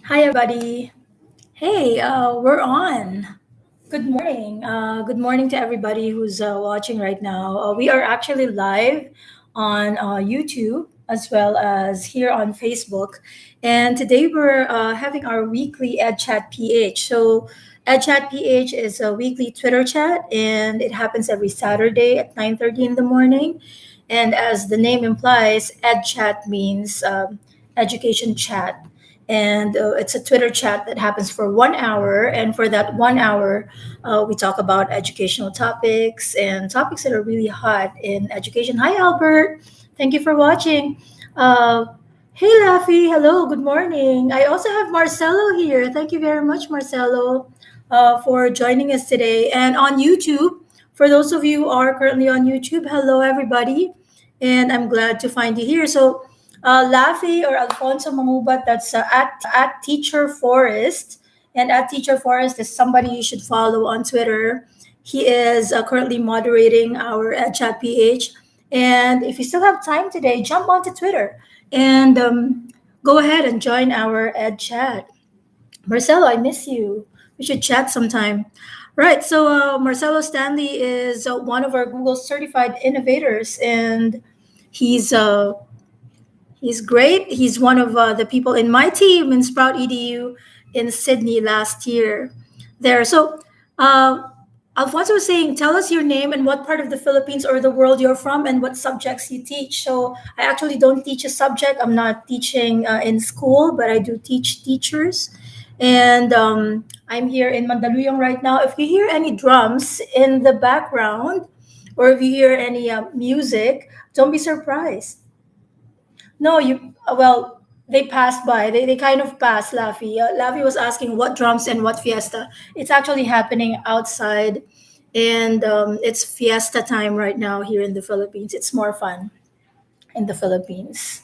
Hi, everybody. Hey, we're on. Good morning. Good morning to everybody who's watching right now. We are actually live on YouTube as well as here on Facebook. And today we're having our weekly EdChat PH. So, EdChat PH is a weekly Twitter chat, and it happens every Saturday at 9:30 in the morning. And as the name implies, EdChat means education chat. And it's a Twitter chat that happens for 1 hour. And for that 1 hour, we talk about educational topics and topics that are really hot in education. Hi, Albert. Thank you for watching. Uh, hey, Laffy. Hello. Good morning. I also have Marcelo here. Thank you very much, Marcelo, for joining us today. And on YouTube, for those of you who are currently on YouTube, hello, everybody. And I'm glad to find you here. So, Laffy or Alfonso Mangubat, that's at Teacher Forest. And at Teacher Forest is somebody you should follow on Twitter. He is currently moderating our chat PH. And if you still have time today, jump onto Twitter and go ahead and join our Ed chat. Marcelo, I miss you. We should chat sometime. Right. So Marcelo Stanley is one of our Google certified innovators, and he's he's great. He's one of the people in my team in Sprout EDU in Sydney last year. There. So, uh, Alfonso was saying, tell us your name and what part of the Philippines or the world you're from and what subjects you teach. So, I actually don't teach a subject. I'm not teaching in school, but I do teach teachers. And I'm here in Mandaluyong right now. If you hear any drums in the background or if you hear any music, don't be surprised. No, well, they passed by. They kind of passed Laffy. Laffy was asking what drums and what fiesta. It's actually happening outside, and it's fiesta time right now here in the Philippines. It's more fun in the Philippines.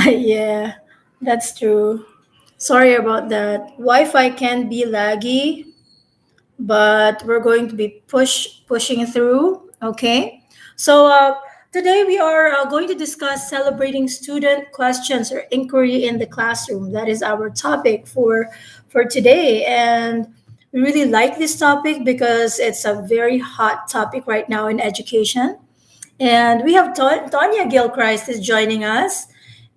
Yeah, that's true. Sorry about that. Wi-Fi can be laggy, but we're going to be pushing through. Okay. So today we are going to discuss celebrating student questions or inquiry in the classroom. That is our topic for today, and we really like this topic because it's a very hot topic right now in education. And we have Tanya Gilchrist is joining us,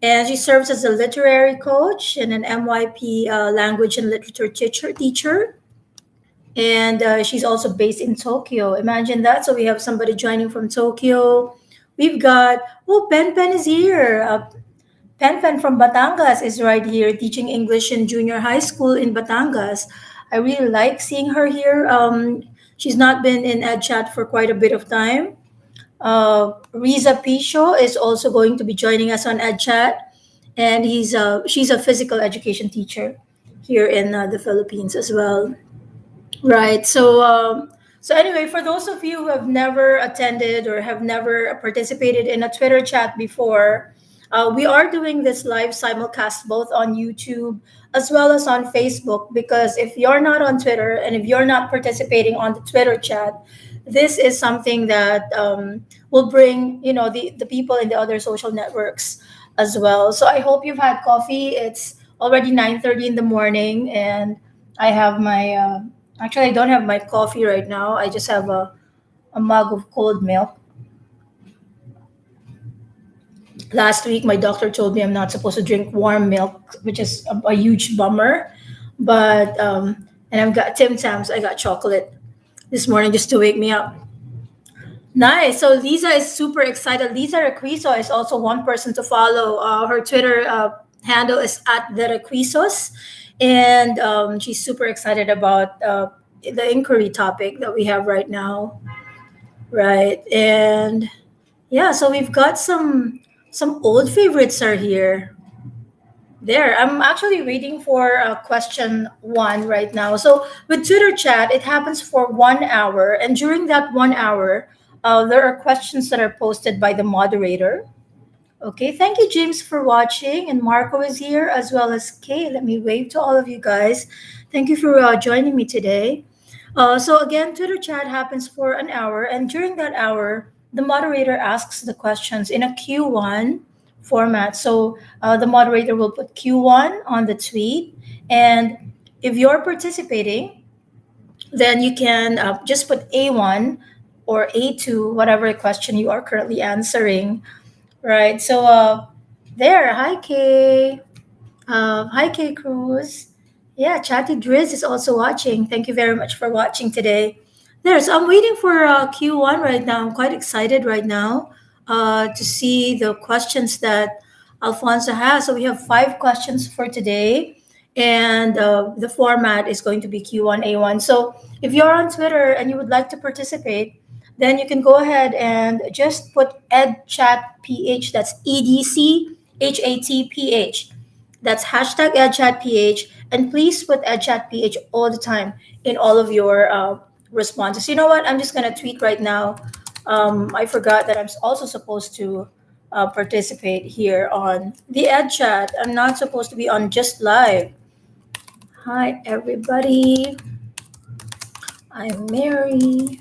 and she serves as a literary coach and an MYP language and literature teacher, and she's also based in Tokyo. Imagine that. So we have somebody joining from Tokyo. We've got Pen Pen is here. Pen Pen from Batangas is right here teaching English in junior high school in Batangas. I really like seeing her here. She's not been in EdChat for quite a bit of time. Riza Pisho is also going to be joining us on EdChat, and she's a physical education teacher here in the Philippines as well. Right. So anyway, for those of you who have never attended or have never participated in a Twitter chat before, we are doing this live simulcast both on YouTube as well as on Facebook. Because if you're not on Twitter and if you're not participating on the Twitter chat, this is something that will bring the people in the other social networks as well. So I hope you've had coffee. It's already 9:30 in the morning, and I have my actually, I don't have my coffee right now. I just have a mug of cold milk. Last week, my doctor told me I'm not supposed to drink warm milk, which is a huge bummer. But, and I've got Tim Tams, I got chocolate this morning just to wake me up. Nice. So Lisa is super excited. Lisa Requiso is also one person to follow. Her Twitter handle is at the Requisos, and she's super excited about the inquiry topic that we have right now. Right. And yeah, so we've got some old favorites are here. There. I'm actually waiting for question one right now. So with Twitter chat, it happens for 1 hour, and during that 1 hour, there are questions that are posted by the moderator. Okay, thank you, James, for watching, and Marco is here as well as Kay. Let me wave to all of you guys. Thank you for joining me today. So again, Twitter chat happens for an hour, and during that hour, the moderator asks the questions in a Q1 format. So the moderator will put Q1 on the tweet, and if you're participating, then you can just put A1 or A2, whatever question you are currently answering, right? So there, hi Kay. Hi, Kay Cruz. Yeah, Chatty Driz is also watching. Thank you very much for watching today. There's I'm waiting for Q1 right now. I'm quite excited right now to see the questions that Alfonso has. So we have 5 questions for today, and the format is going to be Q1 A1. So if you're on Twitter and you would like to participate, then you can go ahead and just put EdChatPH. That's EDCHATPH. That's hashtag EdChatPH. And please put EdChatPH all the time in all of your responses. You know what? I'm just going to tweet right now. I forgot that I'm also supposed to participate here on the EdChat. I'm not supposed to be on just live. Hi, everybody. I'm Mary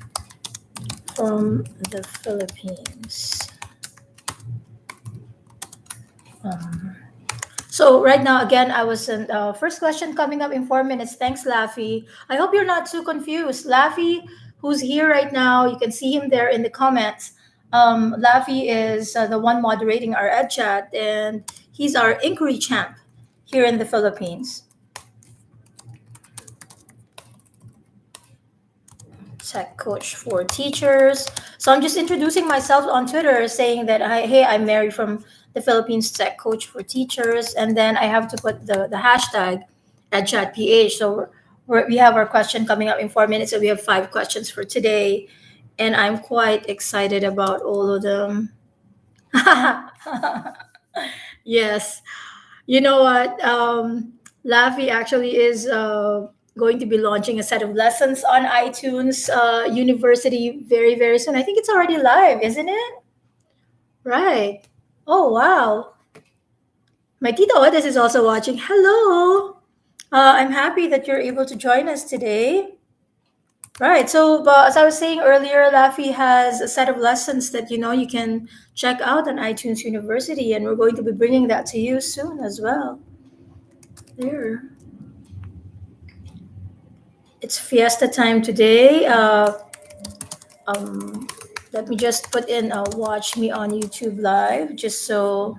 from the Philippines. Um, So right now, again, I was in first question coming up in 4 minutes. Thanks, Laffy. I hope you're not too confused. Laffy, who's here right now, you can see him there in the comments. Laffy is the one moderating our ed chat, and he's our inquiry champ here in the Philippines. Tech coach for teachers. So I'm just introducing myself on Twitter, saying that hey, I'm Mary from the Philippines, tech coach for teachers, and then I have to put the hashtag at chatph. So we have our question coming up in 4 minutes, so we have 5 questions for today, and I'm quite excited about all of them. Yes, you know what? Laffy actually is going to be launching a set of lessons on iTunes University very, very soon. I think it's already live, isn't it? Right. Oh, wow. My Tito Otis is also watching. Hello. I'm happy that you're able to join us today. Right. So, but as I was saying earlier, Laffy has a set of lessons that you can check out on iTunes University, and we're going to be bringing that to you soon as well. There. It's fiesta time today. Um, Let me just put in watch me on YouTube live just so.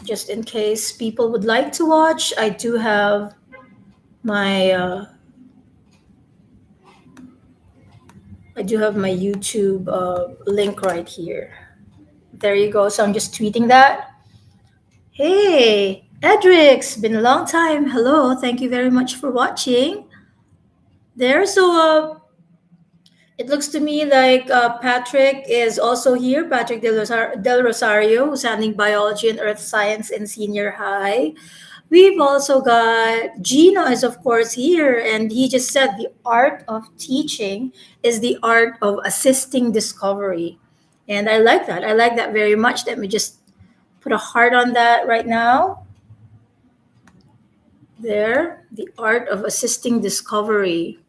Just in case people would like to watch, I do have my YouTube link right here. There you go. So I'm just tweeting that. Hey, Edrix, been a long time. Hello, thank you very much for watching. There, so it looks to me like Patrick is also here. Patrick Del Rosario, who's handling biology and earth science in senior high. We've also got Gino is of course here, and he just said the art of teaching is the art of assisting discovery. And I like that. I like that very much. Let me just put a heart on that right now. There, the art of assisting discovery.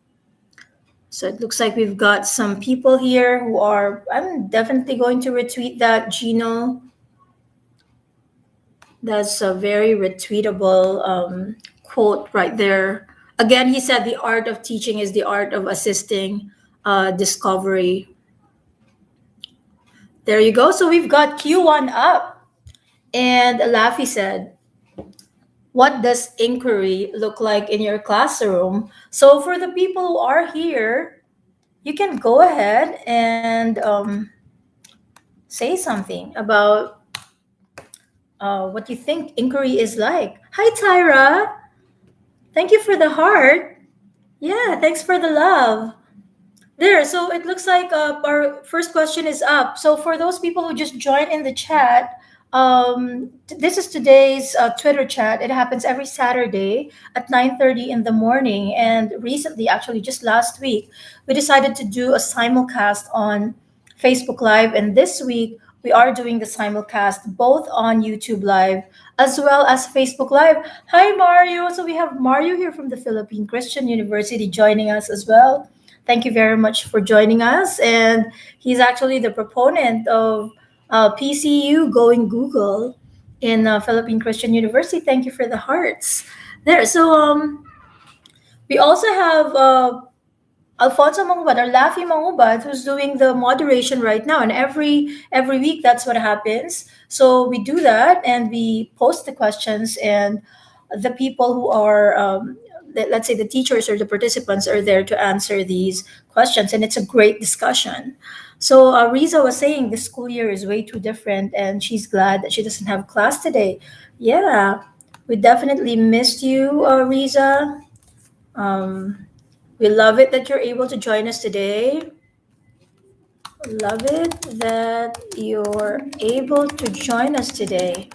So it looks like we've got some people here who are, I'm definitely going to retweet that, Gino. That's a very retweetable quote right there. Again, he said the art of teaching is the art of assisting discovery. There you go. So we've got Q1 up. And Laffy said, what does inquiry look like in your classroom? So for the people who are here, you can go ahead and say something about what you think inquiry is like. Hi, Tyra. Thank you for the heart. Yeah, thanks for the love. There, so it looks like our first question is up. So for those people who just joined in the chat, this is today's Twitter chat. It happens every Saturday at 9:30 in the morning. And recently, actually just last week, we decided to do a simulcast on Facebook Live. And this week, we are doing the simulcast both on YouTube Live as well as Facebook Live. Hi, Mario. So we have Mario here from the Philippine Christian University joining us as well. Thank you very much for joining us. And he's actually the proponent of PCU going Google in Philippine Christian University. Thank you for the hearts there. We also have Alfonso Mangubad or Laffy Mangubad, who's doing the moderation right now. And every week, that's what happens. So we do that, and we post the questions, and the people who are, let's say, the teachers or the participants are there to answer these questions, and it's a great discussion. So Riza was saying this school year is way too different, and she's glad that she doesn't have class today. Yeah, we definitely missed you, Riza. Um, we love it that you're able to join us today. Love it that you're able to join us today.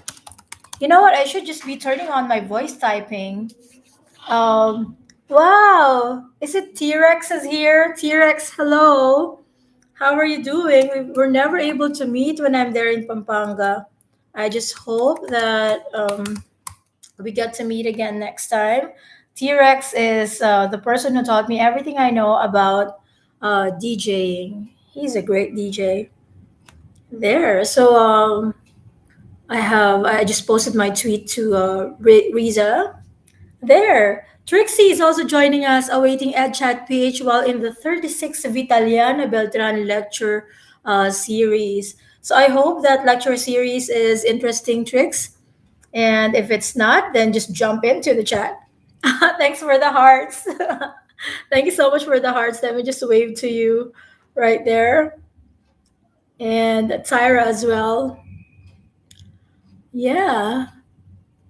You know what? I should just be turning on my voice typing. Wow. Is it T Rex is here? T Rex, hello. How are you doing? We're never able to meet when I'm there in Pampanga. I just hope that we get to meet again next time. T Rex is the person who taught me everything I know about DJing. He's a great DJ. There. I just posted my tweet to Riza. There. Trixie is also joining us, awaiting EdChat PH while in the 36th Vitaliana Beltran lecture series. So I hope that lecture series is interesting, Trix. And if it's not, then just jump into the chat. Thanks for the hearts. Thank you so much for the hearts. Let me just wave to you right there. And Tyra as well. Yeah.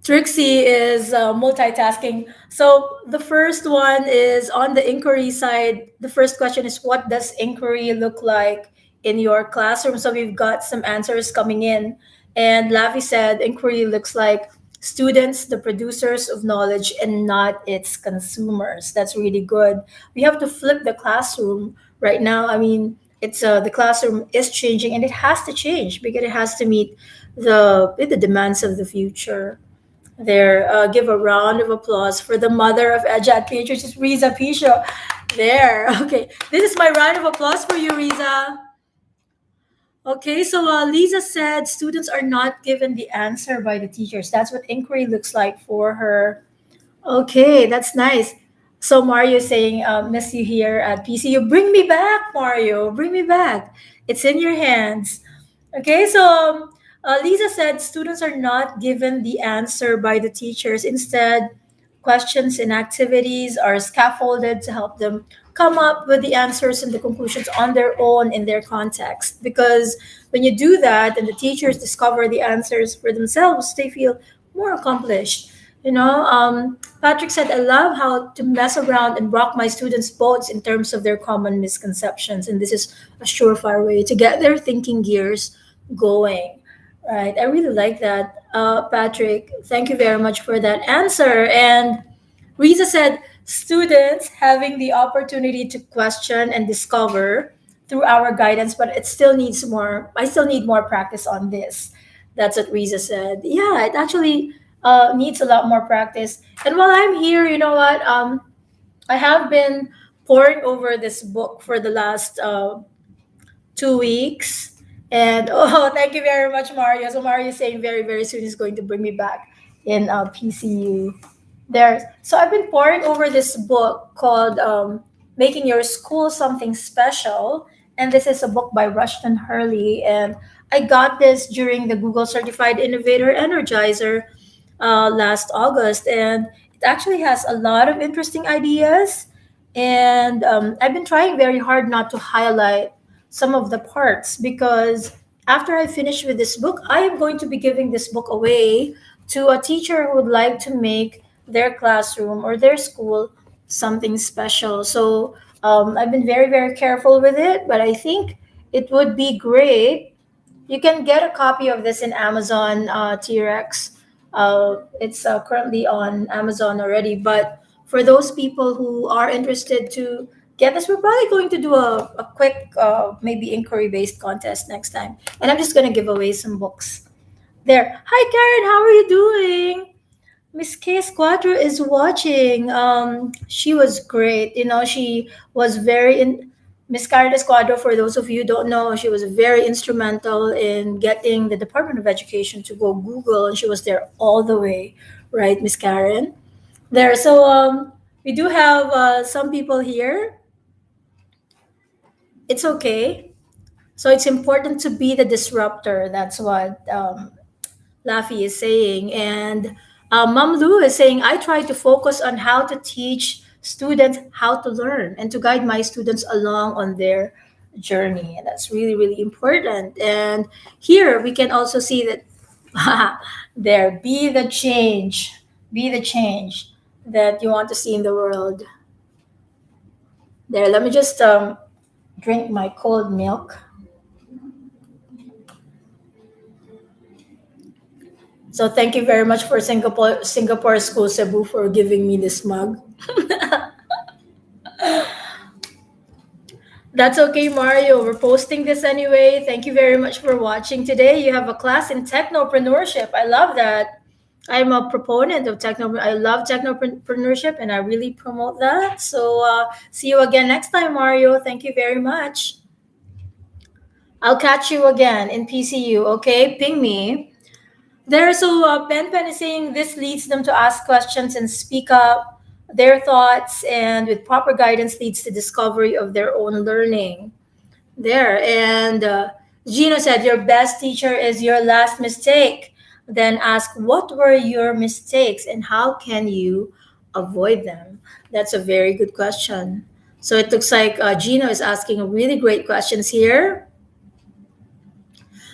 Trixie is multitasking. So the first one is on the inquiry side. The first question is, what does inquiry look like in your classroom? So we've got some answers coming in. And Lavi said inquiry looks like students, the producers of knowledge, and not its consumers. That's really good. We have to flip the classroom right now. I mean, it's the classroom is changing, and it has to change because it has to meet the demands of the future. There, give a round of applause for the mother of EdChat PH, which is Riza Pisho. There, okay. This is my round of applause for you, Riza. Okay, so Lisa said students are not given the answer by the teachers. That's what inquiry looks like for her. Okay, that's nice. So Mario saying, miss you here at PCU. Bring me back, Mario. Bring me back. It's in your hands. Okay, so Lisa said students are not given the answer by the teachers. Instead, questions and activities are scaffolded to help them come up with the answers and the conclusions on their own in their context. Because when you do that and the teachers discover the answers for themselves, they feel more accomplished. Patrick said, I love how to mess around and rock my students' boats in terms of their common misconceptions. And this is a surefire way to get their thinking gears going. Right. I really like that. Patrick, thank you very much for that answer. And Risa said, students having the opportunity to question and discover through our guidance, but it still needs more. I still need more practice on this. That's what Risa said. Yeah, it actually needs a lot more practice. And while I'm here, you know what? I have been poring over this book for the last 2 weeks. And oh, thank you very much, Mario. So Mario is saying very, very soon he's going to bring me back in PCU. There. So I've been poring over this book called Making Your School Something Special. And this is a book by Rushton Hurley. And I got this during the Google Certified Innovator Energizer last August. And it actually has a lot of interesting ideas. And I've been trying very hard not to highlight some of the parts because after I finish with this book, I am going to be giving this book away to a teacher who would like to make their classroom or their school something special. So I've been very, very careful with it, but I think it would be great. You can get a copy of this in Amazon, T Rex. It's currently on Amazon already, but for those people who are interested to get this, we're probably going to do a quick, maybe inquiry based contest next time. And I'm just going to give away some books. There. Hi, Karen. How are you doing? Miss K Squadro is watching. She was great. She was very in. Miss Karen Esquadro, for those of you who don't know, she was very instrumental in getting the Department of Education to go Google, and she was there all the way, right, Miss Karen? There. So we do have some people here. It's okay. So it's important to be the disruptor. That's what Laffy is saying. And Mom Lu is saying, I try to focus on how to teach students how to learn and to guide my students along on their journey. And that's really, really important. And here we can also see that there, be the change that you want to see in the world. There, let me just drink my cold milk. So thank you very much for Singapore School Cebu for giving me this mug. That's okay, Mario. We're posting this anyway. Thank you very much for watching today. You have a class in technopreneurship. I love that. I'm a proponent of techno. I love technopreneurship, and I really promote that. So see you again next time, Mario. Thank you very much. I'll catch you again in PCU. Okay, ping me. There, so Pen Pen is saying this leads them to ask questions and speak up their thoughts, and with proper guidance leads to discovery of their own learning. There, and Gino said, your best teacher is your last mistake. Then ask, what were your mistakes and how can you avoid them? That's a very good question. So it looks like Gino is asking really great questions here.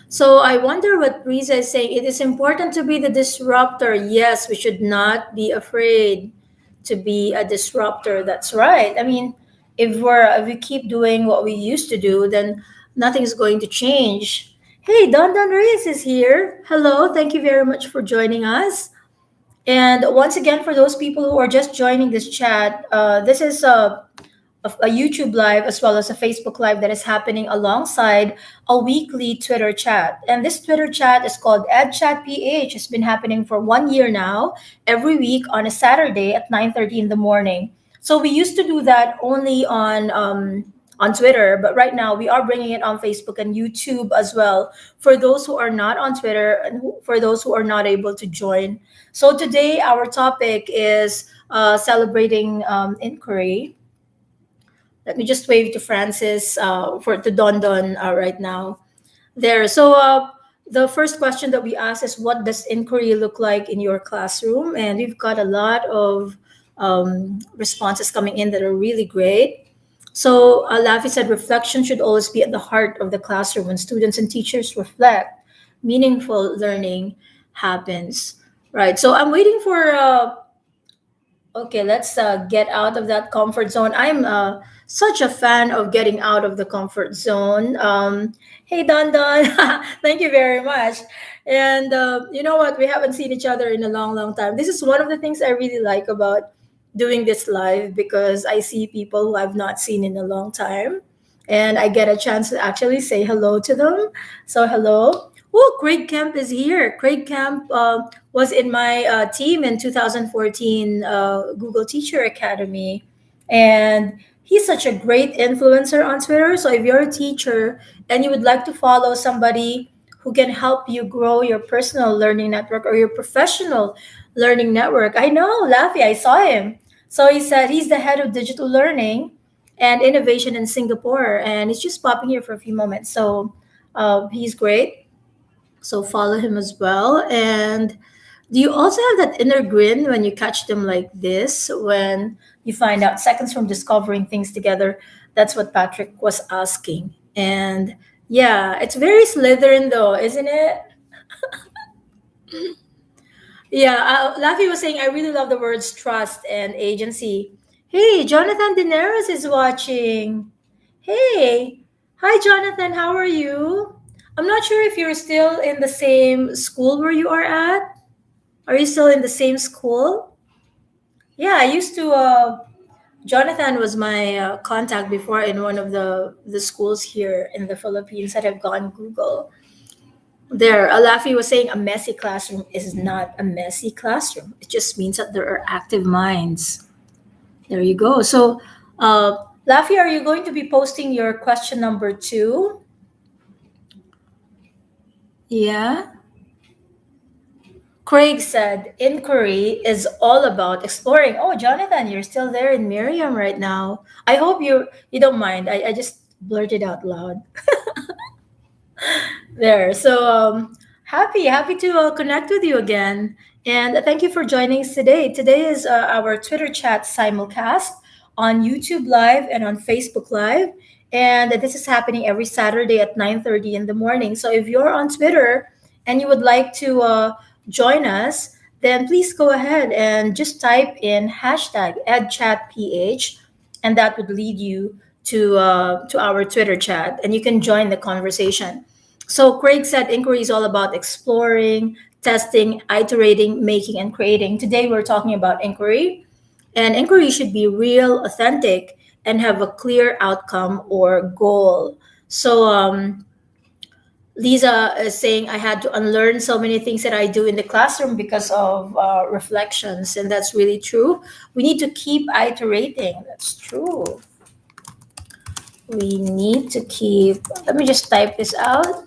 So I wonder what Risa is saying. It is important to be the disruptor. Yes, we should not be afraid to be a disruptor. That's right. I mean, if we keep doing what we used to do, then nothing's going to change. Hey, Don Don Reyes is here. Hello, thank you very much for joining us. And once again, for those people who are just joining this chat, this is a YouTube live as well as a Facebook live that is happening alongside a weekly Twitter chat. And this Twitter chat is called EdChat PH. It's been happening for 1 year now, every week on a Saturday at 9:30 in the morning. So we used to do that only on Twitter, but right now we are bringing it on Facebook and YouTube as well for those who are not on Twitter and for those who are not able to join. So today our topic is celebrating inquiry. Let me just wave to Francis for to Don Don right now. There. So the first question that we asked is, what does inquiry look like in your classroom? And we've got a lot of responses coming in that are really great. So Lafi said, reflection should always be at the heart of the classroom. When students and teachers reflect, meaningful learning happens. Right. So I'm waiting for okay, let's get out of that comfort zone. I'm such a fan of getting out of the comfort zone. Hey, Don Don, thank you very much. And you know what? We haven't seen each other in a long, long time. This is one of the things I really like about doing this live because I see people who I've not seen in a long time. And I get a chance to actually say hello to them. So, hello. Oh, Craig Kemp is here. Craig Kemp was in my team in 2014 Google Teacher Academy. And he's such a great influencer on Twitter. So if you're a teacher and you would like to follow somebody who can help you grow your personal learning network or your professional learning network, I know, Laffy, I saw him. So he said he's the head of digital learning and innovation in Singapore. And he's just popping here for a few moments. So he's great. So follow him as well. And do you also have that inner grin when you catch them like this, when you find out seconds from discovering things together? That's what Patrick was asking. And yeah, it's very Slytherin though, isn't it? Yeah, Laffy was saying, I really love the words trust and agency. Hey, Jonathan Daenerys is watching. Hey, hi, Jonathan, how are you? I'm not sure if you're still in the same school where you are at. Are you still in the same school? Yeah, I used to. Jonathan was my contact before in one of the schools here in the Philippines that have gone Google. There, Alafi was saying a messy classroom is not a messy classroom. It just means that there are active minds. There you go. So, Laffy, are you going to be posting your question number two? Yeah. Craig said inquiry is all about exploring. Oh, Jonathan, you're still there in Miriam right now. I hope you don't mind. I just blurted out loud there. So happy to connect with you again, and thank you for joining us today. Today is our Twitter chat simulcast on YouTube Live and on Facebook Live, and this is happening every Saturday at 9:30 in the morning. So if you're on Twitter and you would like to join us, then please go ahead and just type in hashtag EdChatPH, and that would lead you to our Twitter chat, and you can join the conversation. So Craig said inquiry is all about exploring, testing, iterating, making, and creating. Today we're talking about inquiry, and inquiry should be real, authentic, and have a clear outcome or goal. So Lisa is saying I had to unlearn so many things that I do in the classroom because of reflections, and that's really true. We need to keep iterating. That's true. We need to keep. Let me just type this out.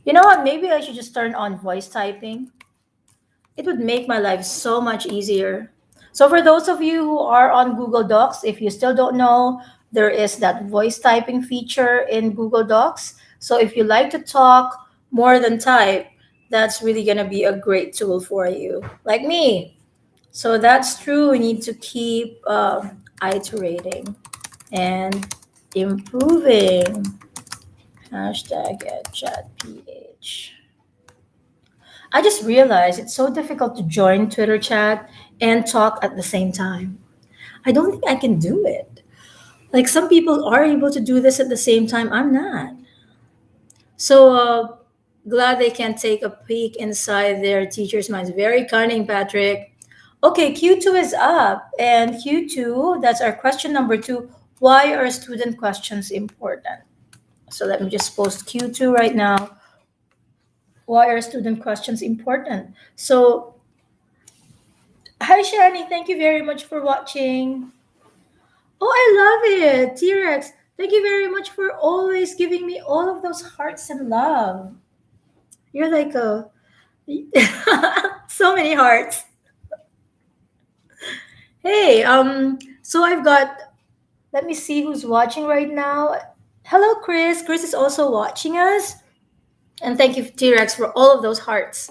You know what? Maybe I should just turn on voice typing. It would make my life so much easier. So, for those of you who are on Google Docs, if you still don't know, there is that voice typing feature in Google Docs. So, if you like to talk more than type, that's really going to be a great tool for you, like me. So, that's true. We need to keep iterating and improving. Hashtag @chatph. I just realized it's so difficult to join Twitter chat and talk at the same time. I don't think I can do it. Like some people are able to do this at the same time. I'm not. So glad they can take a peek inside their teachers' minds. Very cunning, Patrick. Okay, Q2 is up. And Q2, that's our question number two. Why are student questions important? So let me just post Q2 right now. Why are student questions important? So hi, Shani. Thank you very much for watching. Oh, I love it. T Rex, thank you very much for always giving me all of those hearts and love. You're like a. So many hearts. Hey, so I've got. Let me see who's watching right now. Hello, Chris. Chris is also watching us. And thank you, T Rex, for all of those hearts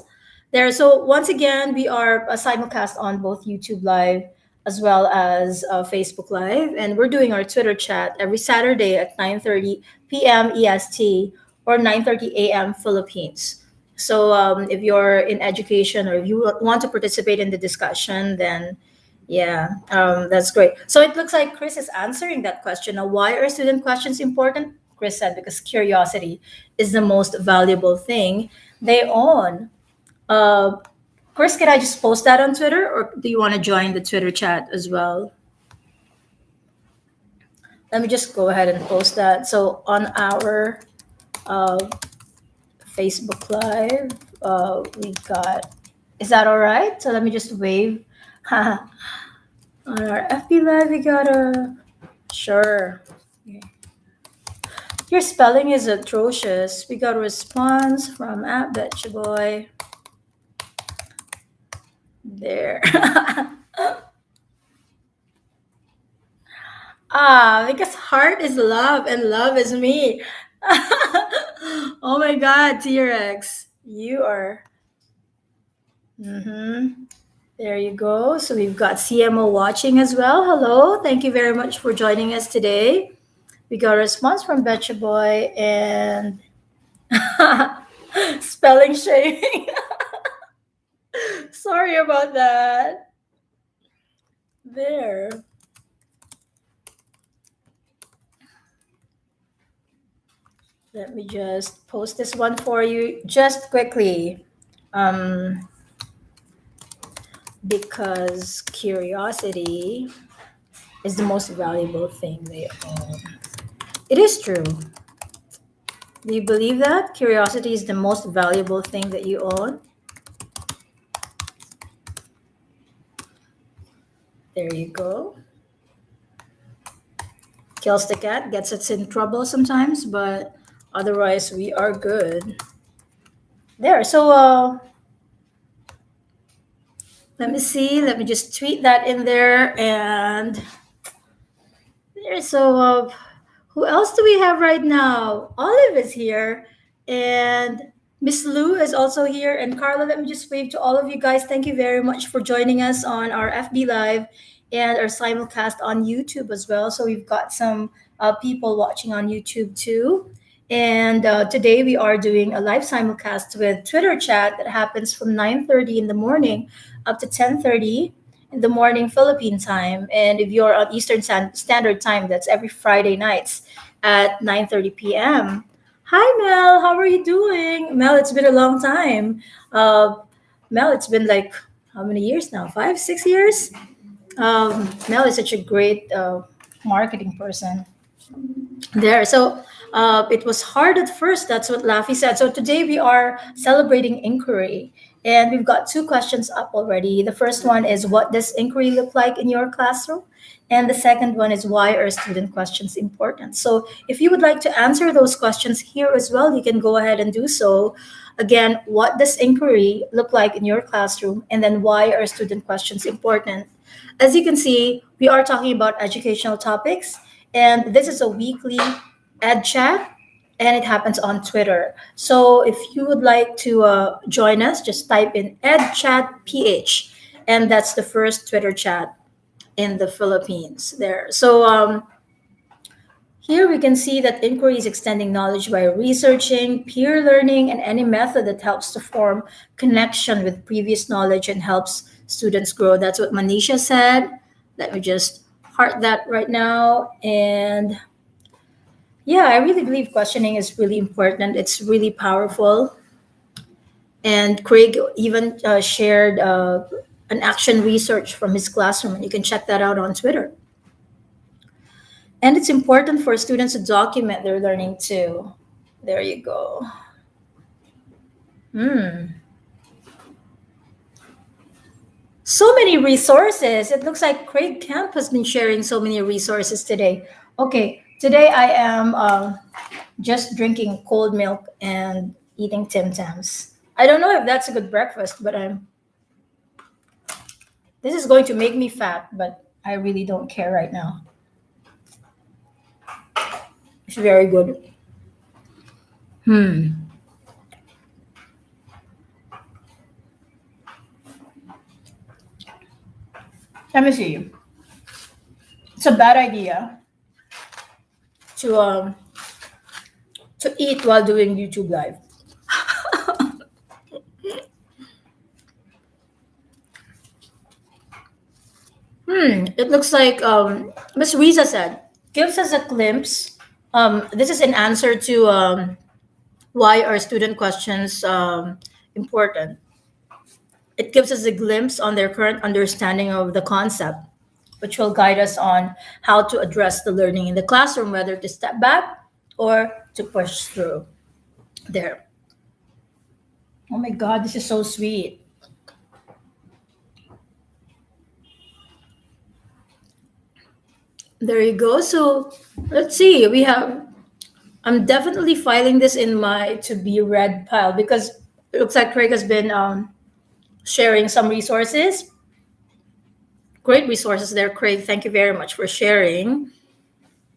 there. So once again, we are a simulcast on both YouTube Live as well as Facebook Live, and we're doing our Twitter chat every Saturday at 9:30 p.m. EST or 9:30 a.m. Philippines. So if you're in education or if you want to participate in the discussion, then yeah, that's great. So it looks like Chris is answering that question. Now, why are student questions important? Chris said because curiosity is the most valuable thing they own. Uh, Chris, can I just post that on Twitter, or do you want to join the Twitter chat as well? Let me just go ahead and post that. So on our uh, Facebook Live, we got. Is that all right? So let me just wave. On our FB Live, we got a. Sure. Your spelling is atrocious. We got a response from @BetchaBoy. There. Because heart is love and love is me. Oh my God, T Rex. You are. Mm-hmm. There you go. So we've got CMO watching as well. Hello. Thank you very much for joining us today. We got a response from Betcha Boy and spelling shaming. Sorry about that. There. Let me just post this one for you just quickly. Um, because curiosity is the most valuable thing they own. It is true. Do you believe that curiosity is the most valuable thing that you own? There you go. Kills the cat, gets us in trouble sometimes, but otherwise we are good. There. So let me see. Let me just tweet that in there. And there. So who else do we have right now? Olive is here, and Miss Lou is also here. And Carla, let me just wave to all of you guys. Thank you very much for joining us on our FB Live and our simulcast on YouTube as well. So we've got some people watching on YouTube too. And today we are doing a live simulcast with Twitter chat that happens from 9:30 in the morning up to 10:30 in the morning Philippine time. And if you're on Eastern Standard Time, that's every Friday nights at 9:30 p.m. Hi Mel, how are you doing? Mel, it's been a long time. Uh, Mel, it's been like how many years now? 5, 6 years? Mel is such a great marketing person there. So it was hard at first. That's what Laffy said. So today we are celebrating inquiry. And we've got two questions up already. The first one is, what does inquiry look like in your classroom? And the second one is, why are student questions important? So if you would like to answer those questions here as well, you can go ahead and do so. Again, what does inquiry look like in your classroom? And then why are student questions important? As you can see, we are talking about educational topics, and this is a weekly ed chat, and it happens on Twitter. So if you would like to join us, just type in EdChatPH, and that's the first Twitter chat in the Philippines there. So here we can see that inquiry is extending knowledge by researching, peer learning, and any method that helps to form connection with previous knowledge and helps students grow. That's what Manisha said. Let me just heart that right now. And yeah, I really believe questioning is really important. It's really powerful. And Craig even shared an action research from his classroom, and you can check that out on Twitter. And it's important for students to document their learning too. There you go. Hmm. So many resources. It looks like Craig Camp has been sharing so many resources today. Okay, today I am just drinking cold milk and eating Tim Tams. I don't know if that's a good breakfast, but I'm. This is going to make me fat, but I really don't care right now. It's very good. Hmm. Let me see. It's a bad idea to eat while doing YouTube live. It looks like Miss Riza said, gives us a glimpse. This is an answer to why are student questions important. It gives us a glimpse on their current understanding of the concept, which will guide us on how to address the learning in the classroom, whether to step back or to push through. There. Oh my God, this is so sweet. There you go. So let's see. We have. I'm definitely filing this in my to be read pile because it looks like Craig has been sharing some resources. Great resources there, Craig. Thank you very much for sharing.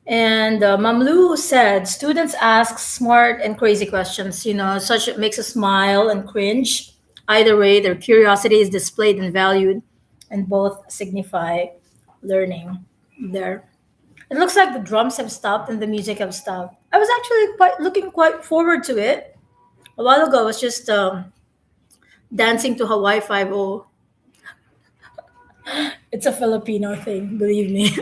And Mamlu said, students ask smart and crazy questions, such it makes us smile and cringe. Either way, their curiosity is displayed and valued, and both signify learning there. It looks like the drums have stopped and the music have stopped. I was actually quite looking quite forward to it. A while ago, I was just dancing to Hawaii 5-0. It's a Filipino thing, believe me.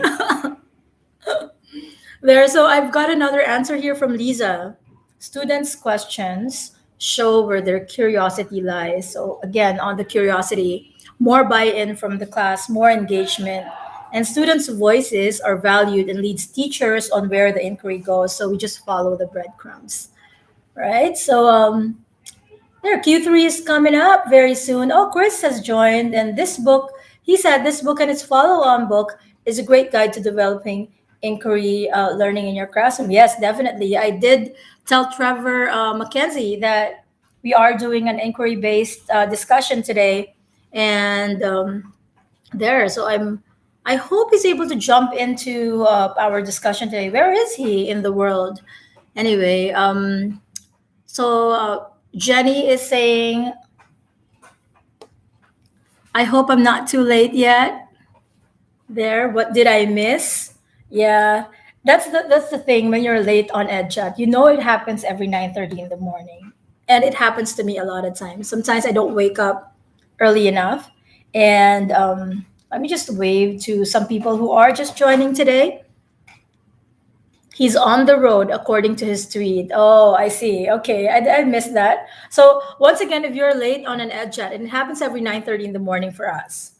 There, so I've got another answer here from Lisa. Students' questions show where their curiosity lies. So again, on the curiosity, more buy-in from the class, more engagement, and students' voices are valued and leads teachers on where the inquiry goes. So we just follow the breadcrumbs. right? So there, Q3 is coming up very soon. Oh, Chris has joined, and this book, he said, this book and its follow-on book is a great guide to developing inquiry learning in your classroom. Yes, definitely. I did tell Trevor Mackenzie that we are doing an inquiry-based discussion today, and there. So I hope he's able to jump into our discussion today. Where is he in the world? Anyway, so Jenny is saying, I hope I'm not too late yet. There, what did I miss? Yeah, that's the thing when you're late on EdChat. You know it happens every 9:30 in the morning. And it happens to me a lot of times. Sometimes I don't wake up early enough. And let me just wave to some people who are just joining today. He's on the road, according to his tweet. Oh, I see. Okay, I missed that. So once again, if you're late on an ed chat, and it happens every 9:30 in the morning for us.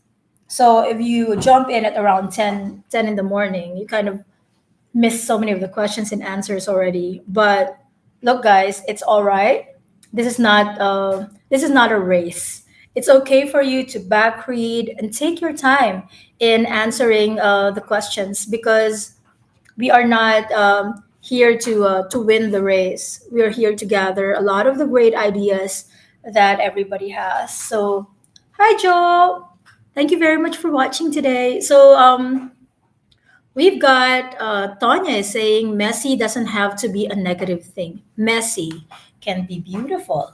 So if you jump in at around 10 in the morning, you kind of miss so many of the questions and answers already. But look, guys, it's all right. This is not a race. It's okay for you to back read and take your time in answering the questions because we are not here to win the race. We are here to gather a lot of the great ideas that everybody has. So, hi, Joe. Thank you very much for watching today. So, we've got Tonya is saying messy doesn't have to be a negative thing. Messy can be beautiful.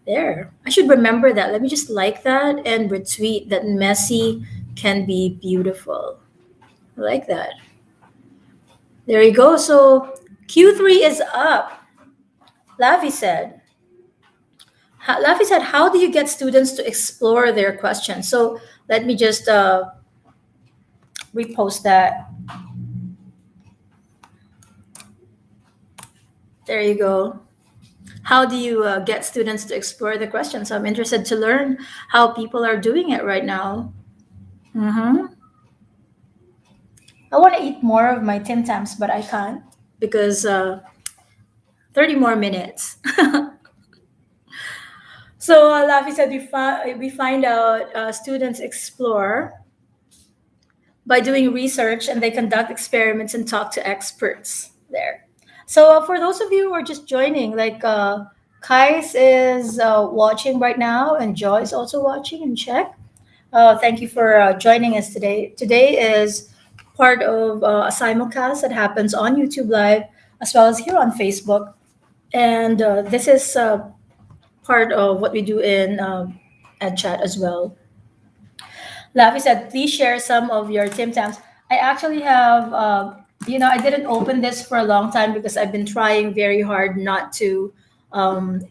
There. I should remember that. Let me just like that and retweet that messy can be beautiful. I like that. There you go. So Q3 is up. Lavi said. Lavi said, how do you get students to explore their questions? So let me just repost that. There you go. How do you get students to explore the questions? I'm interested to learn how people are doing it right now. hmm I want to eat more of my Tim Tams, but I can't because 30 more minutes. So Lavi said we find out students explore by doing research and they conduct experiments and talk to experts there. So for those of you who are just joining, like Kais is watching right now and Joy is also watching and check. Thank you for joining us today. Today is part of a simulcast that happens on YouTube Live as well as here on Facebook. And this is part of what we do in chat as well. Lavi said, please share some of your Tim Tams. I actually have, I didn't open this for a long time because I've been trying very hard not to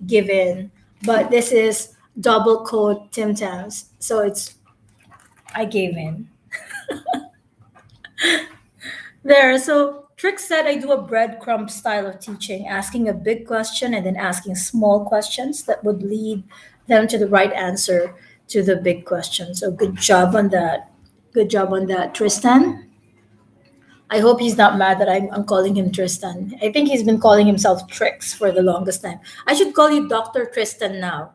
give in. But this is double coat Tim Tams. So I gave in. There. So Trick said I do a breadcrumb style of teaching, asking a big question and then asking small questions that would lead them to the right answer to the big question. So good job on that. Good job on that, Tristan. I hope he's not mad that I'm calling him Tristan. I think he's been calling himself Trix for the longest time. I should call you Dr. Tristan now.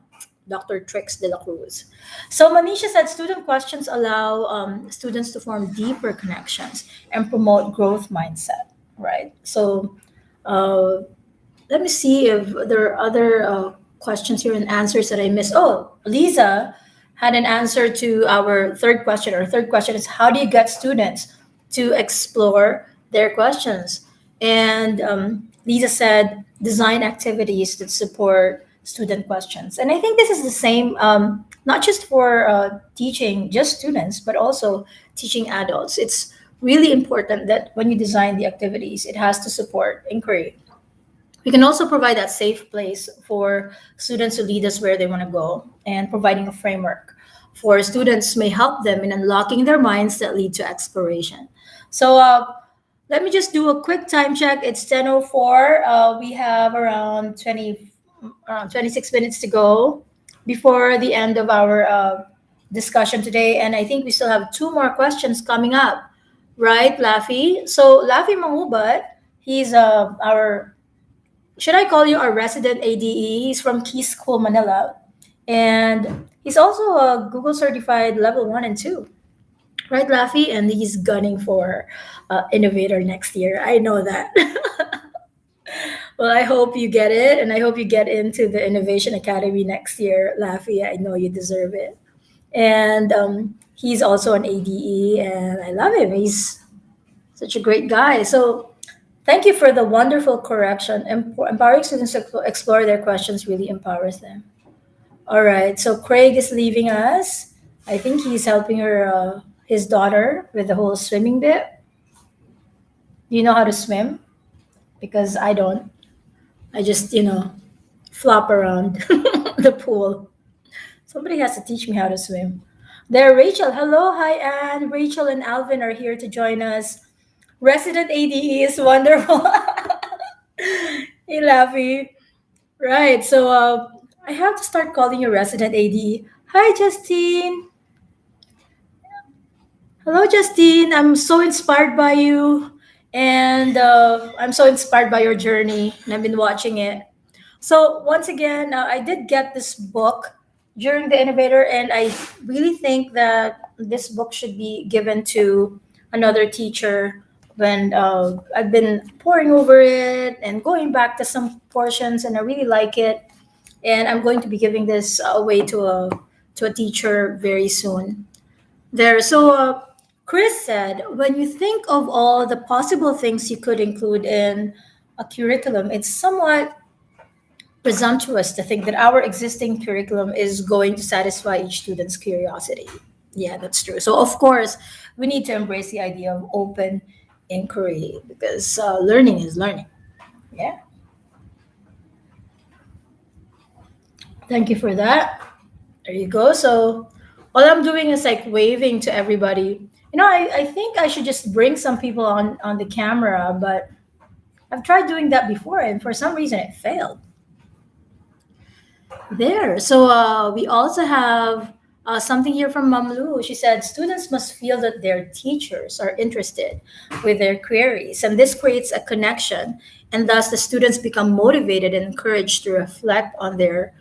Dr. Trix de la Cruz. So Manisha said student questions allow students to form deeper connections and promote growth mindset, right? So uh, let me see if there are other questions here and answers that I missed. Oh, Lisa had an answer to our third question. Our third question is how do you get students to explore their questions? And Lisa said design activities that support student questions. And I think this is the same, not just for teaching just students, but also teaching adults. It's really important that when you design the activities, it has to support inquiry. We can also provide that safe place for students to lead us where they want to go, and providing a framework for students may help them in unlocking their minds that lead to exploration. So let me just do a quick time check. It's 10:04. We have around 26 minutes to go before the end of our discussion today, and I think we still have two more questions coming up, right, Laffy? So Laffy Mangubat, he's our should I call you our resident ADE? He's from Key School, Manila. And he's also a Google certified level 1 and 2. Right, Laffy? And he's gunning for innovator next year. I know that. Well, I hope you get it, and I hope you get into the Innovation Academy next year, Laffy. I know you deserve it. And he's also an ADE, and I love him. He's such a great guy. So thank you for the wonderful correction. Empowering students to explore their questions really empowers them. All right. So Craig is leaving us. I think he's helping his daughter with the whole swimming bit. Do you know how to swim? Because I don't. I just, flop around the pool. Somebody has to teach me how to swim. There, Rachel. Hello. Hi, Anne. Rachel and Alvin are here to join us. Resident ADE is wonderful. Hey, Laffy. Right. So I have to start calling you Resident AD. Hi, Justine. Hello, Justine. I'm so inspired by you. And I'm so inspired by your journey. And I've been watching it. So, once again, I did get this book during the Innovator. And I really think that this book should be given to another teacher when I've been poring over it and going back to some portions. And I really like it, and I'm going to be giving this away to a teacher very soon. There. So Chris said, when you think of all the possible things you could include in a curriculum, it's somewhat presumptuous to think that our existing curriculum is going to satisfy each student's curiosity. Yeah, that's true. So of course, we need to embrace the idea of open inquiry because learning is learning. Yeah. Thank you for that. There you go. So all I'm doing is like waving to everybody. I think I should just bring some people on the camera, but I've tried doing that before and for some reason it failed. There. So we also have something here from Mamlu. She said students must feel that their teachers are interested with their queries, and this creates a connection, and thus the students become motivated and encouraged to reflect on their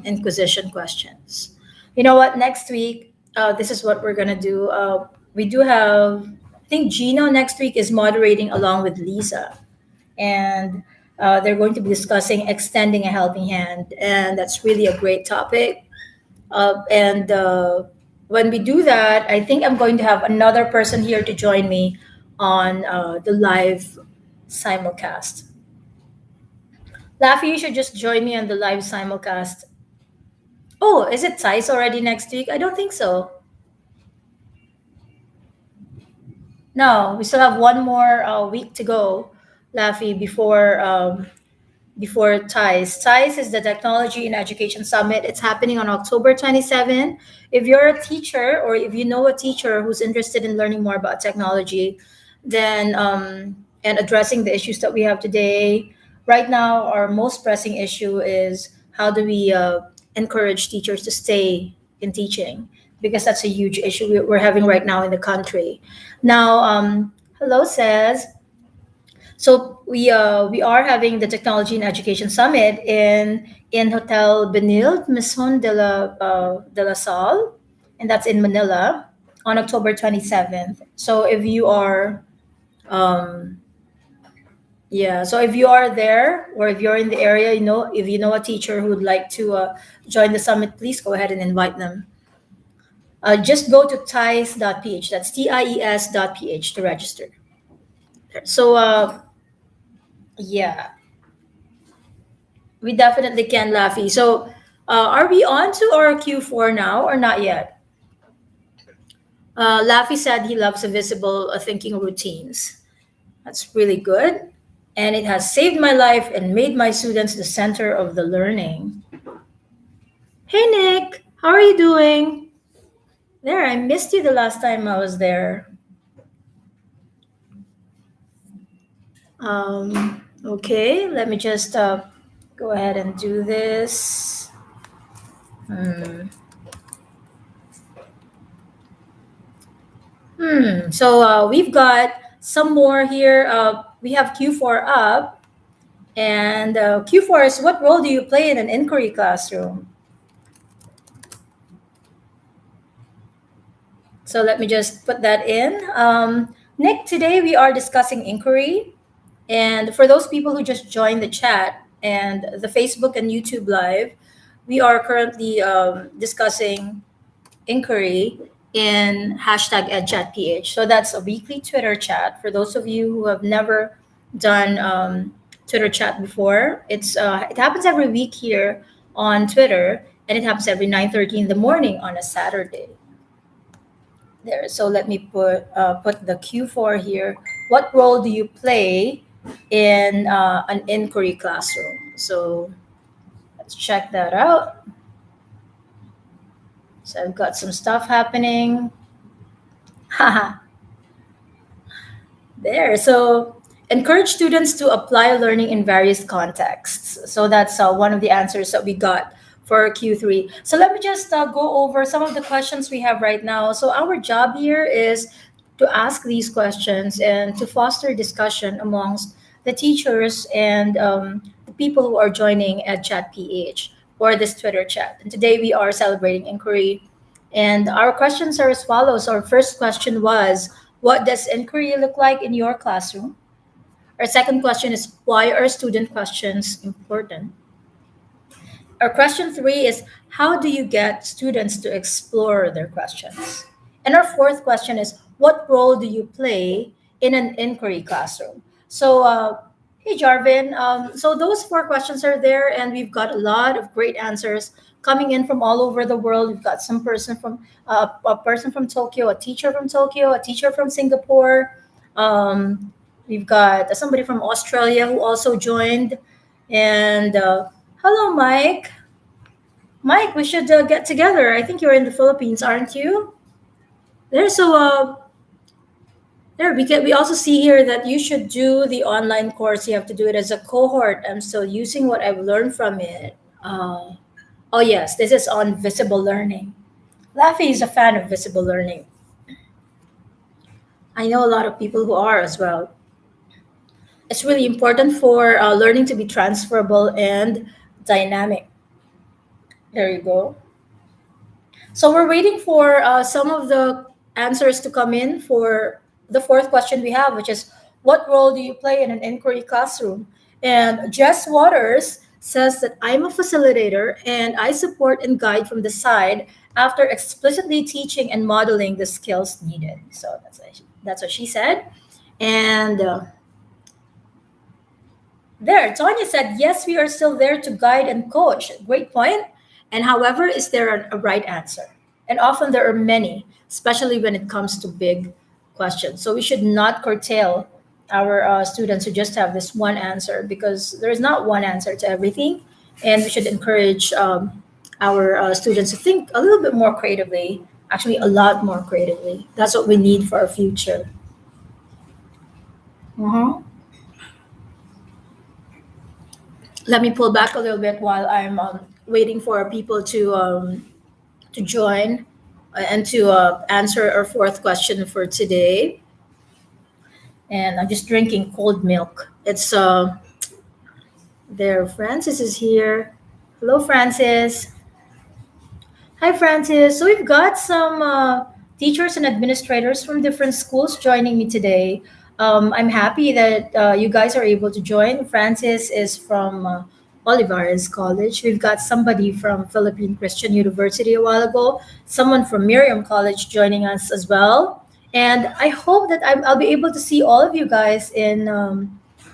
inquisition questions. You know what? Next week, this is what we're gonna do. We do have, I think Gino next week is moderating along with Lisa, and they're going to be discussing extending a helping hand, and that's really a great topic. And when we do that, I think I'm going to have another person here to join me on the live simulcast. Laffy, you should just join me on the live simulcast. Oh, is it Thais already next week? I don't think so. No, we still have one more week to go, Laffy, before TIES. TIES is the Technology in Education Summit. It's happening on October 27. If you're a teacher or if you know a teacher who's interested in learning more about technology, then and addressing the issues that we have today, right now, our most pressing issue is how do we encourage teachers to stay in teaching, because that's a huge issue we're having right now in the country. Now, hello says, so we are having the Technology and Education Summit in Hotel Benil Maison de la Salle, and that's in Manila on October 27th. So if you are um, yeah, so if you are there or if you're in the area, if you know a teacher who would like to join the summit, please go ahead and invite them. Just go to ties.ph. That's TIES.ph to register. So yeah, we definitely can, Laffy. So, are we on to our Q4 now or not yet? Laffy said he loves the visible thinking routines. That's really good. And it has saved my life and made my students the center of the learning. Hey, Nick, how are you doing? There, I missed you the last time I was there. Okay, let me just go ahead and do this. So we've got some more here. We have Q4 up. And Q4 is, what role do you play in an inquiry classroom? So let me just put that in. Nick, today we are discussing inquiry. And for those people who just joined the chat and the Facebook and YouTube Live, we are currently discussing inquiry in hashtag EdChatPH. So that's a weekly Twitter chat. For those of you who have never done Twitter chat before, it happens every week here on Twitter, and it happens every 9:30 in the morning on a Saturday. There. So let me put the Q4 here. What role do you play in an inquiry classroom? So let's check that out. So I've got some stuff happening. Haha, there. So encourage students to apply learning in various contexts. So that's one of the answers that we got for Q3. So let me just go over some of the questions we have right now. So our job here is to ask these questions and to foster discussion amongst the teachers and the people who are joining at Chat PH or this Twitter chat. And today we are celebrating inquiry. And our questions are as follows. Our first question was, what does inquiry look like in your classroom? Our second question is, why are student questions important? Our question three is, how do you get students to explore their questions? And our fourth question is, what role do you play in an inquiry classroom? So, hey, Jarvin. So those four questions are there, and we've got a lot of great answers coming in from all over the world. We've got some person from a person from Tokyo, a teacher from Tokyo, a teacher from Singapore. We've got somebody from Australia who also joined. And hello, Mike. Mike, we should get together. I think you're in the Philippines, aren't you? There, so there we also see here that you should do the online course. You have to do it as a cohort. I'm still using what I've learned from it. Oh yes, this is on visible learning. Laffy is a fan of visible learning. I know a lot of people who are as well. It's really important for learning to be transferable and dynamic. There you go. So we're waiting for some of the answers to come in for the fourth question we have, which is, what role do you play in an inquiry classroom? And Jess Waters says that I'm a facilitator and I support and guide from the side after explicitly teaching and modeling the skills needed. So that's what she said. And there, Tanya said, yes, we are still there to guide and coach. Great point. And however, is there a right answer? And often there are many, especially when it comes to big questions. So we should not curtail our students who just have this one answer, because there is not one answer to everything. And we should encourage our students to think a little bit more creatively, actually, a lot more creatively. That's what we need for our future. Mhm. Let me pull back a little bit while I'm waiting for people to join and to answer our fourth question for today. And I'm just drinking cold milk. It's there. Francis is here. Hello, Francis. Hi, Francis. So we've got some teachers and administrators from different schools joining me today. I'm happy that you guys are able to join. Francis is from Olivares College. We've got somebody from Philippine Christian University a while ago, someone from Miriam College joining us as well. And I hope that I'll be able to see all of you guys in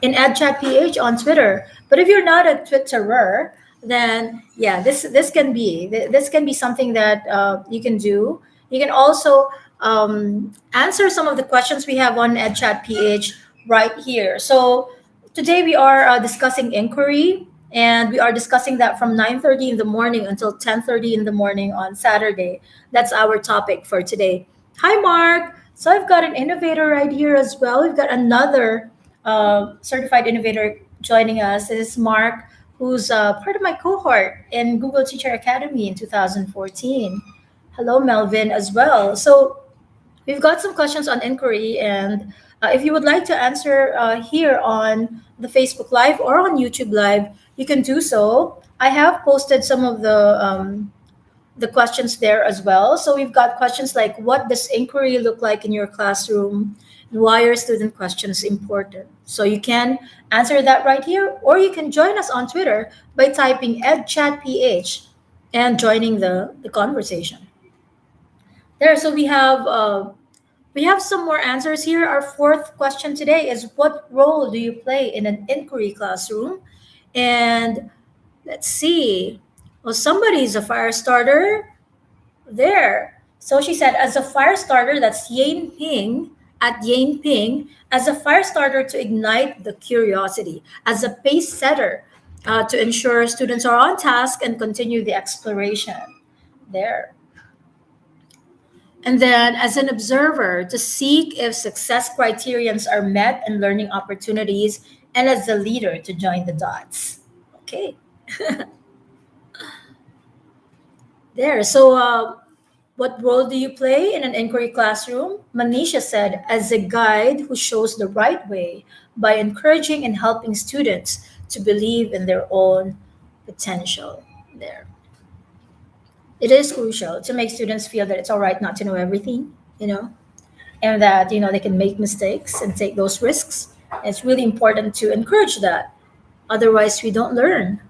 EdChat PH on Twitter. But if you're not a Twitterer, then yeah, this can be something that you can do. You can also answer some of the questions we have on EdChat PH right here. So today we are discussing inquiry, and we are discussing that from 9:30 in the morning until 10:30 in the morning on Saturday. That's our topic for today. Hi, Mark. So I've got an innovator right here as well. We've got another certified innovator joining us. This is Mark, who's part of my cohort in Google Teacher Academy in 2014. Hello, Melvin, as well. So we've got some questions on inquiry, and If you would like to answer here on the Facebook Live or on YouTube Live, you can do so. I have posted some of the questions there as well. So we've got questions like, what does inquiry look like in your classroom? Why are student questions important? So you can answer that right here, or you can join us on Twitter by typing EdChatPH and joining the conversation. There, so we have some more answers here. Our fourth question today is, what role do you play in an inquiry classroom? And let's see. Well, somebody's a fire starter there. So she said, as a fire starter, that's Yane Ping at Yane Ping, as a fire starter to ignite the curiosity, as a pace setter to ensure students are on task and continue the exploration there. And then as an observer, to seek if success criterions are met and learning opportunities, and as a leader to join the dots. Okay, there. So, what role do you play in an inquiry classroom? Manisha said, as a guide who shows the right way by encouraging and helping students to believe in their own potential. There. It is crucial to make students feel that it's all right not to know everything, and that they can make mistakes and take those risks. It's really important to encourage that. Otherwise, we don't learn.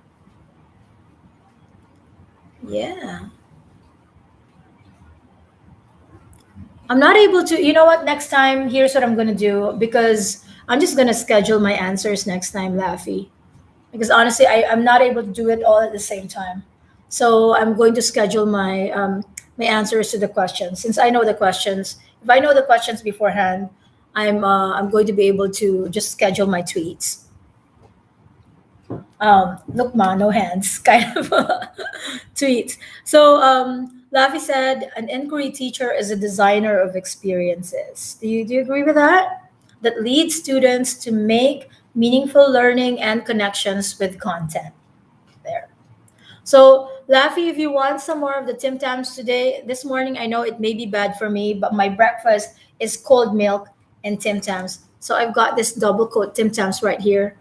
Yeah. I'm not able to, you know what, next time, here's what I'm going to do, because I'm just going to schedule my answers next time, Laffy. Because honestly, I'm not able to do it all at the same time. So I'm going to schedule my answers to the questions. Since I know the questions, if I know the questions beforehand, I'm going to be able to just schedule my tweets. Look, ma, no hands, kind of tweets. So Laffy said, an inquiry teacher is a designer of experiences. Do you agree with that? That leads students to make meaningful learning and connections with content. There. So, Laffy, if you want some more of the Tim Tams today, this morning, I know it may be bad for me, but my breakfast is cold milk and Tim Tams. So I've got this double coat Tim Tams right here,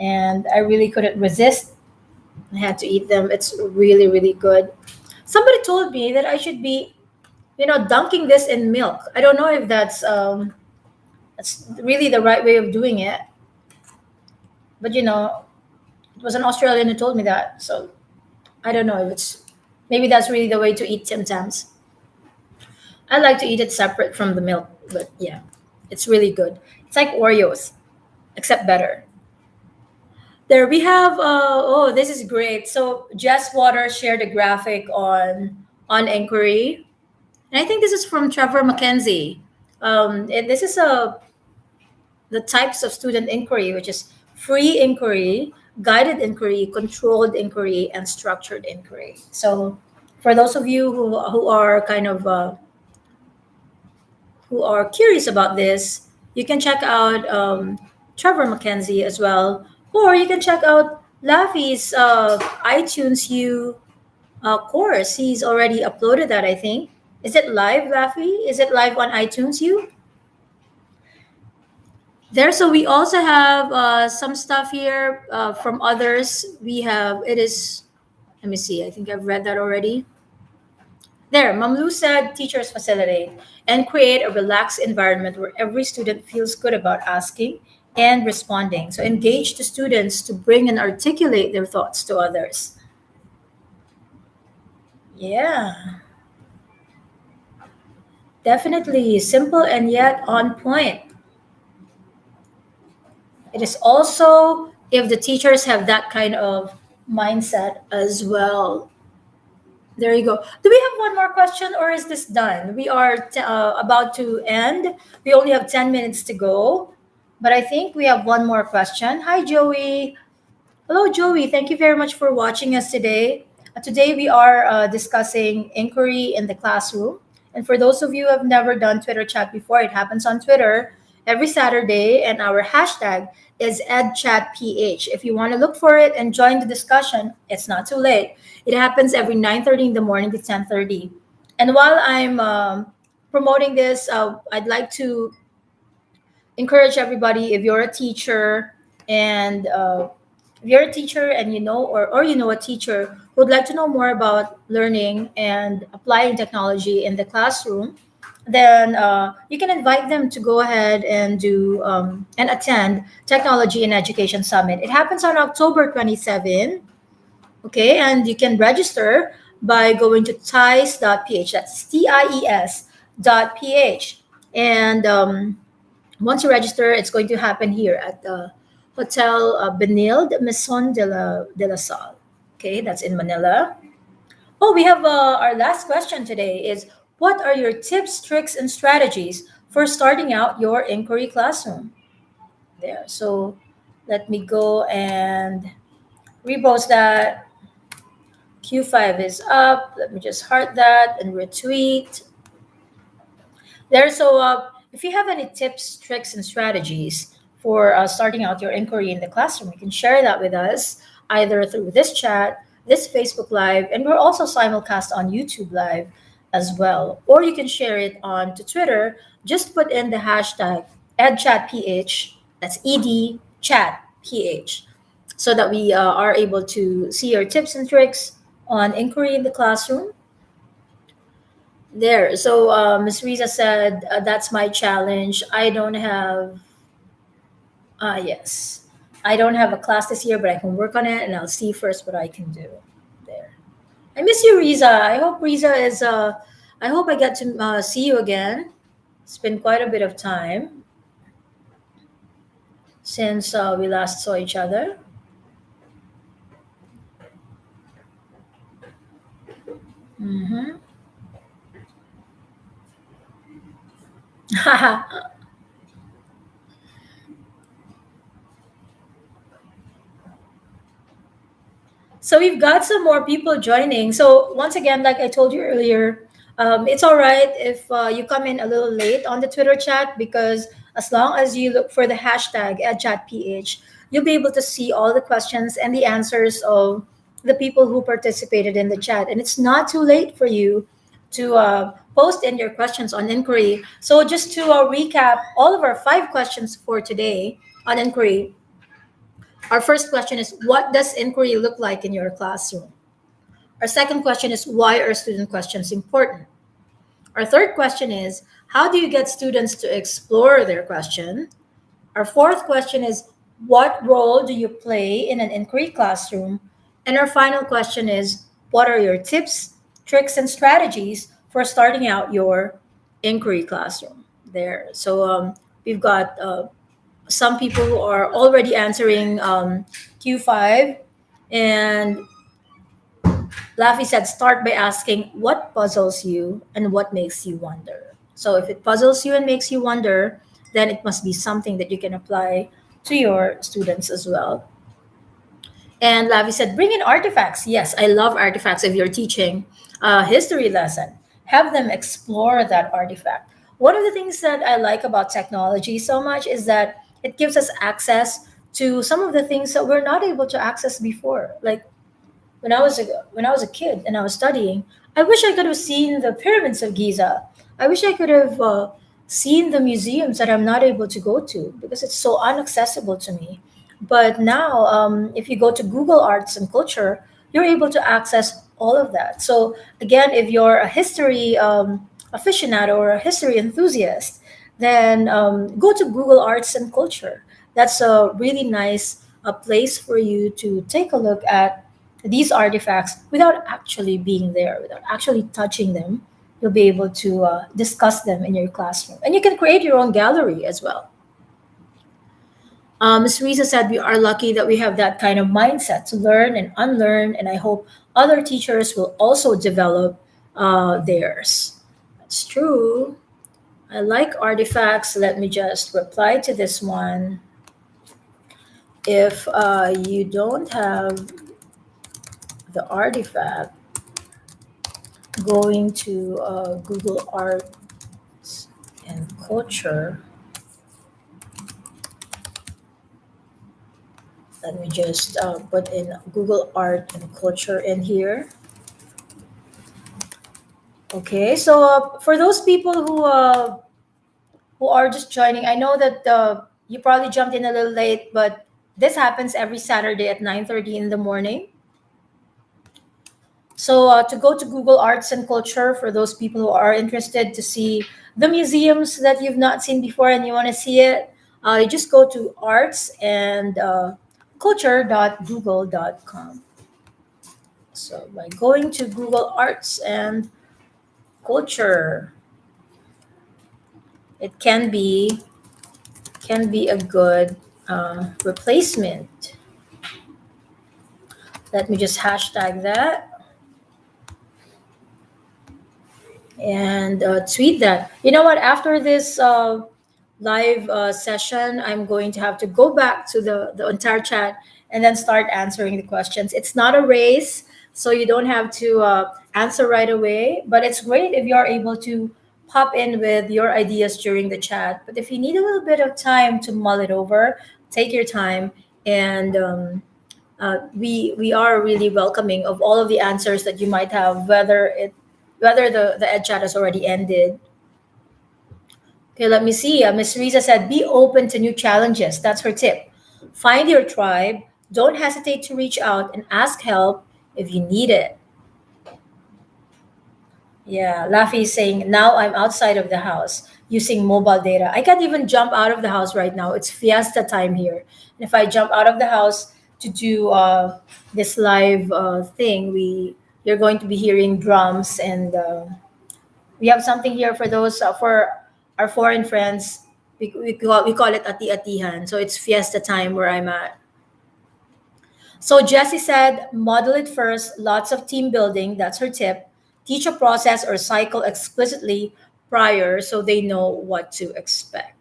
and I really couldn't resist. I had to eat them. It's really, really good. Somebody told me that I should be, dunking this in milk. I don't know if that's really the right way of doing it, but it was an Australian who told me that. So I don't know if it's maybe that's really the way to eat Tim Tams. I like to eat it separate from the milk, but yeah, it's really good. It's like Oreos, except better. There we have. Oh, this is great. So Jess Waters shared a graphic on inquiry, and I think this is from Trevor McKenzie. This is the types of student inquiry, which is free inquiry, guided inquiry, controlled inquiry, and structured inquiry. So, for those of you who are kind of who are curious about this, you can check out Trevor McKenzie as well, or you can check out Laffy's iTunes U course. He's already uploaded that, I think. Is it live, Laffy? Is it live on iTunes U? There, so we also have some stuff here from others. We have, it is, let me see, I think I've read that already. There, Mamlu said teachers facilitate and create a relaxed environment where every student feels good about asking and responding. So engage the students to bring and articulate their thoughts to others. Yeah, definitely simple and yet on point. It is also if the teachers have that kind of mindset as well. There you go. Do we have one more question, or is this done? We are about to end. We only have 10 minutes to go, but I think we have one more question. Hi, Joey. Hello, Joey. Thank you very much for watching us today. Today, we are discussing inquiry in the classroom. And for those of you who have never done Twitter chat before, it happens on Twitter every Saturday, and our hashtag is EdChatPH. If you want to look for it and join the discussion, it's not too late. It happens every 9:30 in the morning to 10:30. And while I'm promoting this, I'd like to encourage everybody, if you're a teacher and if you're a teacher and you know, or you know a teacher who would like to know more about learning and applying technology in the classroom, then you can invite them to go ahead and do and attend Technology and Education Summit. It happens on October 27. Okay, and you can register by going to ties.ph. That's TIES dot ph. And once you register, it's going to happen here at the Hotel Benilde Maison de la Salle. Okay, that's in Manila. Oh, we have our last question today is, what are your tips, tricks, and strategies for starting out your inquiry classroom? There. So let me go and repost that. Q5 is up. Let me just heart that and retweet. There. So if you have any tips, tricks, and strategies for starting out your inquiry in the classroom, you can share that with us either through this chat, this Facebook Live, and we're also simulcast on YouTube Live as well. Or you can share it on to Twitter. Just put in the hashtag EdChatPH. That's EDChatPH, so that we are able to see your tips and tricks on inquiry in the classroom. There. So Ms. Riza said, that's my challenge. I don't have, yes, I don't have a class this year, but I can work on it and I'll see first what I can do. There. I miss you, Riza. I hope I get to see you again. It's been quite a bit of time since we last saw each other. Mm-hmm. So we've got some more people joining. So once again, like I told you earlier, it's all right if you come in a little late on the Twitter chat, because as long as you look for the hashtag @chatph, you'll be able to see all the questions and the answers of the people who participated in the chat. And it's not too late for you to post in your questions on inquiry. So just to recap all of our 5 questions for today on inquiry. Our first question is, what does inquiry look like in your classroom? Our second question is, why are student questions important? Our third question is, how do you get students to explore their question? Our fourth question is, what role do you play in an inquiry classroom? And our final question is, what are your tips, tricks, and strategies for starting out your inquiry classroom? There. So we've got some people who are already answering Q5. And Laffy said, start by asking what puzzles you and what makes you wonder. So if it puzzles you and makes you wonder, then it must be something that you can apply to your students as well. And Lavi said, bring in artifacts. Yes, I love artifacts. If you're teaching a history lesson, have them explore that artifact. One of the things that I like about technology so much is that it gives us access to some of the things that we're not able to access before. Like when I was a kid and I was studying, I wish I could have seen the pyramids of Giza. I wish I could have seen the museums that I'm not able to go to because it's so inaccessible to me. But now, if you go to Google Arts and Culture, you're able to access all of that. So again, if you're a history aficionado or a history enthusiast, then go to Google Arts and Culture. That's a really nice place for you to take a look at these artifacts without actually being there, without actually touching them. You'll be able to discuss them in your classroom. And you can create your own gallery as well. Ms. Risa said we are lucky that we have that kind of mindset to learn and unlearn, and I hope other teachers will also develop theirs. That's true. I like artifacts. Let me just reply to this one. If you don't have the artifact, going to Google Arts and Culture. Let me just put in Google Art and Culture in here. Okay, so for those people who are just joining, I know that you probably jumped in a little late, but this happens every Saturday at 9:30 in the morning. So to go to Google Arts and Culture for those people who are interested to see the museums that you've not seen before and you want to see it, you just go to arts and culture.google.com. So by going to Google Arts and Culture, it can be a good replacement. Let me just hashtag that and tweet that. You know what? After this live session, I'm going to have to go back to the entire chat and then start answering the questions. It's not a race, so you don't have to answer right away. But it's great if you're able to pop in with your ideas during the chat. But if you need a little bit of time to mull it over, take your time and. We are really welcoming of all of the answers that you might have, whether the ed chat has already ended. Okay, let me see. Miss Riza said, be open to new challenges. That's her tip. Find your tribe. Don't hesitate to reach out and ask help if you need it. Yeah, Laffy is saying, now I'm outside of the house using mobile data. I can't even jump out of the house right now. It's fiesta time here. And if I jump out of the house to do this live thing, you're going to be hearing drums and we have something here for those for our foreign friends. We call it ati-atihan. So it's fiesta time where I'm at. So Jessie said, model it first, lots of team building. That's her tip. Teach a process or cycle explicitly prior so they know what to expect.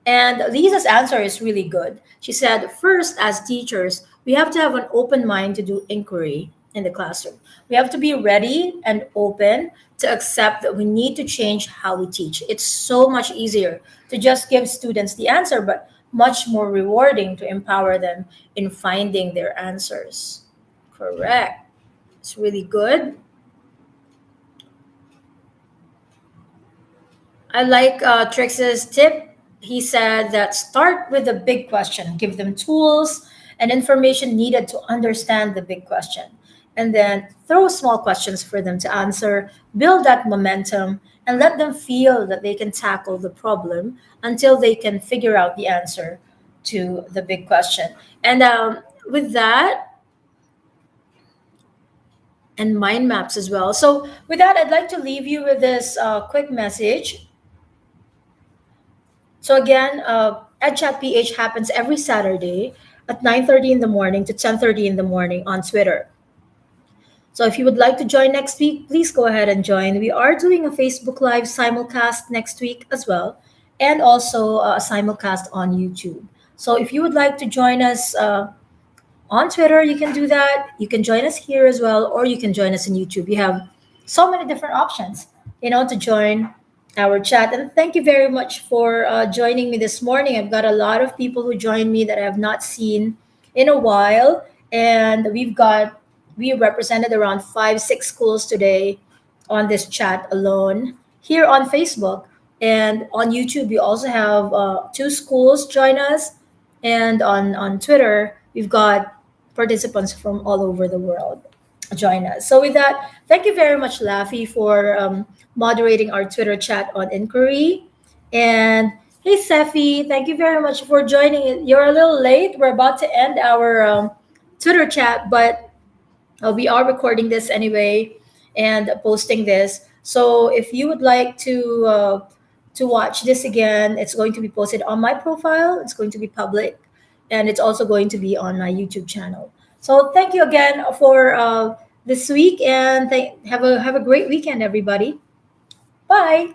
And Lisa's answer is really good. She said, first, as teachers, we have to have an open mind to do inquiry in the classroom. We have to be ready and open to accept that we need to change how we teach. It's so much easier to just give students the answer, but much more rewarding to empower them in finding their answers. Correct. It's really good. I like Trix's tip. He said that start with the big question, give them tools and information needed to understand the big question, and then throw small questions for them to answer, build that momentum, and let them feel that they can tackle the problem until they can figure out the answer to the big question. And with that, and mind maps as well. So, with that, I'd like to leave you with this quick message. So again, EdChat PH happens every Saturday at 9:30 in the morning to 10:30 in the morning on Twitter. So if you would like to join next week, please go ahead and join. We are doing a Facebook Live simulcast next week as well, and also a simulcast on YouTube. So if you would like to join us on Twitter, you can do that. You can join us here as well, or you can join us in YouTube. You have so many different options, to join our chat. And thank you very much for joining me this morning. I've got a lot of people who joined me that I have not seen in a while, and we represented around 5, 6 schools today on this chat alone here on Facebook. And on YouTube, we also have 2 schools join us. And on Twitter, we've got participants from all over the world join us. So with that, thank you very much, Laffy, for moderating our Twitter chat on inquiry. And hey, Sefi, thank you very much for joining. You're a little late. We're about to end our Twitter chat, but we are recording this anyway and posting this. So if you would like to watch this again, it's going to be posted on my profile. It's going to be public, and it's also going to be on my YouTube channel. So thank you again for this week, and have a great weekend, everybody. Bye.